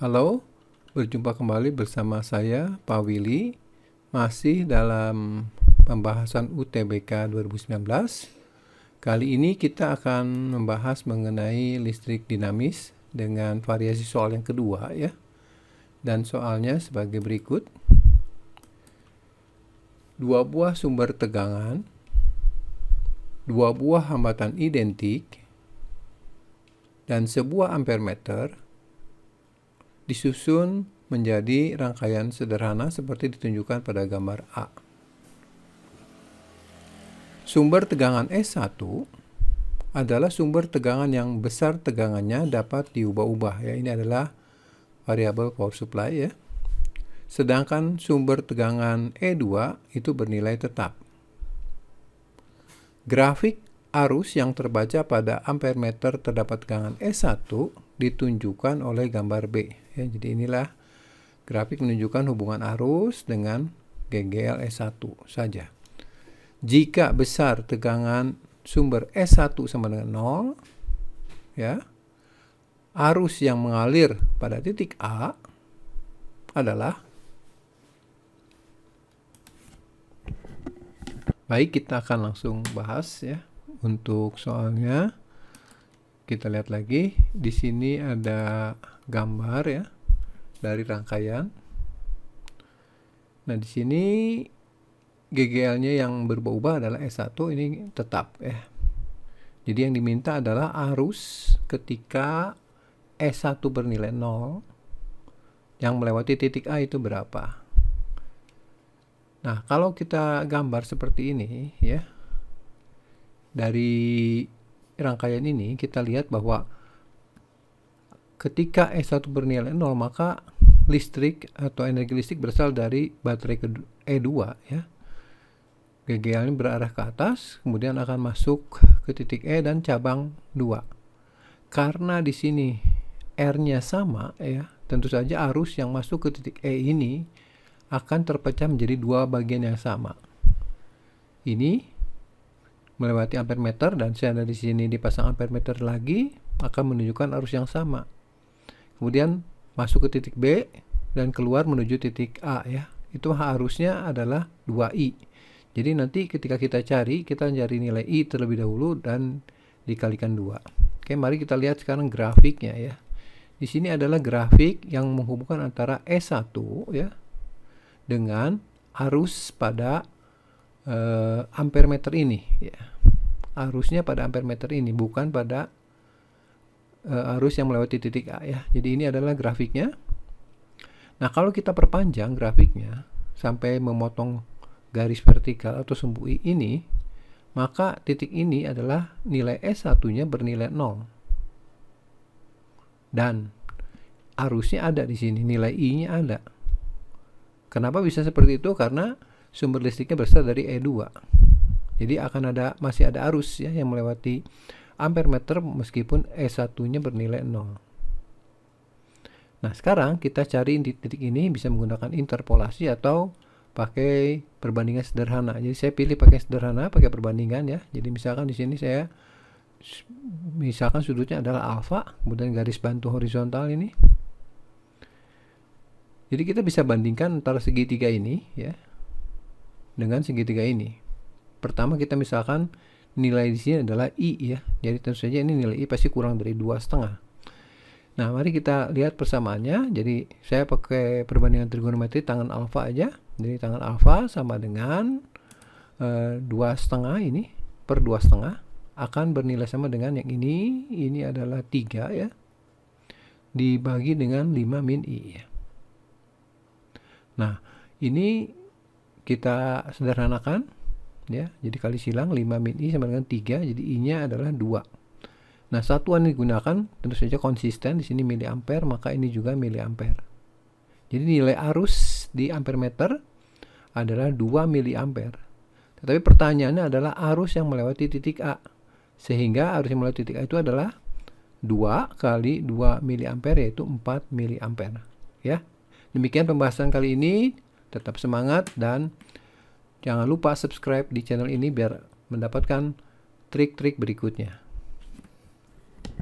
Halo, berjumpa kembali bersama saya, Pak Willy, masih dalam pembahasan UTBK 2019. Kali ini kita akan membahas mengenai listrik dinamis dengan variasi soal yang kedua ya. Dan soalnya sebagai berikut. Dua buah sumber tegangan, dua buah hambatan identik, dan sebuah ampermeter disusun menjadi rangkaian sederhana seperti ditunjukkan pada gambar A. Sumber tegangan S1 adalah sumber tegangan yang besar tegangannya dapat diubah-ubah ya. Ini adalah variabel power supply ya. Sedangkan sumber tegangan E2 itu bernilai tetap. Grafik arus yang terbaca pada ampermeter terdapat tegangan S1 ditunjukkan oleh gambar B. Ya, jadi inilah grafik menunjukkan hubungan arus dengan GGL S1 saja. Jika besar tegangan sumber S1 sama dengan 0, ya, arus yang mengalir pada titik A adalah, baik, kita akan langsung bahas ya. Untuk soalnya kita lihat lagi, di sini ada gambar ya dari rangkaian. Nah, di sini GGL-nya yang berubah-ubah adalah S1, ini tetap ya. Jadi yang diminta adalah arus ketika S1 bernilai 0 yang melewati titik A itu berapa. Nah, kalau kita gambar seperti ini ya, dari rangkaian ini kita lihat bahwa ketika S1 bernilai 0 maka listrik atau energi listrik berasal dari baterai E2 ya. GGL ini berarah ke atas, kemudian akan masuk ke titik E dan cabang 2. Karena di sini R-nya sama ya, tentu saja arus yang masuk ke titik E ini akan terpecah menjadi dua bagian yang sama. Ini melewati ampermeter dan saya ada di sini dipasang ampermeter lagi akan menunjukkan arus yang sama. Kemudian masuk ke titik B dan keluar menuju titik A ya. Itu arusnya adalah 2I. Jadi nanti ketika kita cari nilai I terlebih dahulu dan dikalikan 2. Oke, mari kita lihat sekarang grafiknya ya. Di sini adalah grafik yang menghubungkan antara S1 ya dengan arus pada ampermeter ini ya. Arusnya pada ampermeter ini, bukan pada arus yang melewati titik A ya. Jadi ini adalah grafiknya. Nah, kalau kita perpanjang grafiknya sampai memotong garis vertikal atau sumbu I ini, maka titik ini adalah nilai S1-nya bernilai 0. Dan arusnya ada di sini, nilai I-nya ada. Kenapa bisa seperti itu? Karena sumber listriknya berasal dari E2. Jadi masih ada arus ya yang melewati ampermeter meskipun S1-nya bernilai 0. Nah, sekarang kita cari di titik ini bisa menggunakan interpolasi atau pakai perbandingan sederhana. Jadi saya pilih pakai sederhana, pakai perbandingan ya. Jadi misalkan di sini misalkan sudutnya adalah alfa, kemudian garis bantu horizontal ini. Jadi kita bisa bandingkan antara segitiga ini ya dengan segitiga ini. Pertama kita misalkan nilai di sini adalah I ya. Jadi tentu saja ini nilai I pasti kurang dari 2,5. Nah, mari kita lihat persamaannya. Jadi saya pakai perbandingan trigonometri tangan alfa aja. Jadi tangan alfa sama dengan 2,5 ini per 2,5 akan bernilai sama dengan yang ini. Ini adalah 3 ya. Dibagi dengan 5 min I ya. Nah, ini kita sederhanakan ya. Jadi kali silang 5 min I sama dengan 3, jadi I-nya adalah 2. Nah, satuan yang digunakan tentu saja konsisten, di sini miliampere, maka ini juga miliampere. Jadi nilai arus di ampermeter adalah 2 miliampere. Tetapi pertanyaannya adalah arus yang melewati titik A. Sehingga arus yang melewati titik A itu adalah 2 kali 2 miliampere yaitu 4 miliampere ya. Demikian pembahasan kali ini. Tetap semangat dan jangan lupa subscribe di channel ini biar mendapatkan trik-trik berikutnya.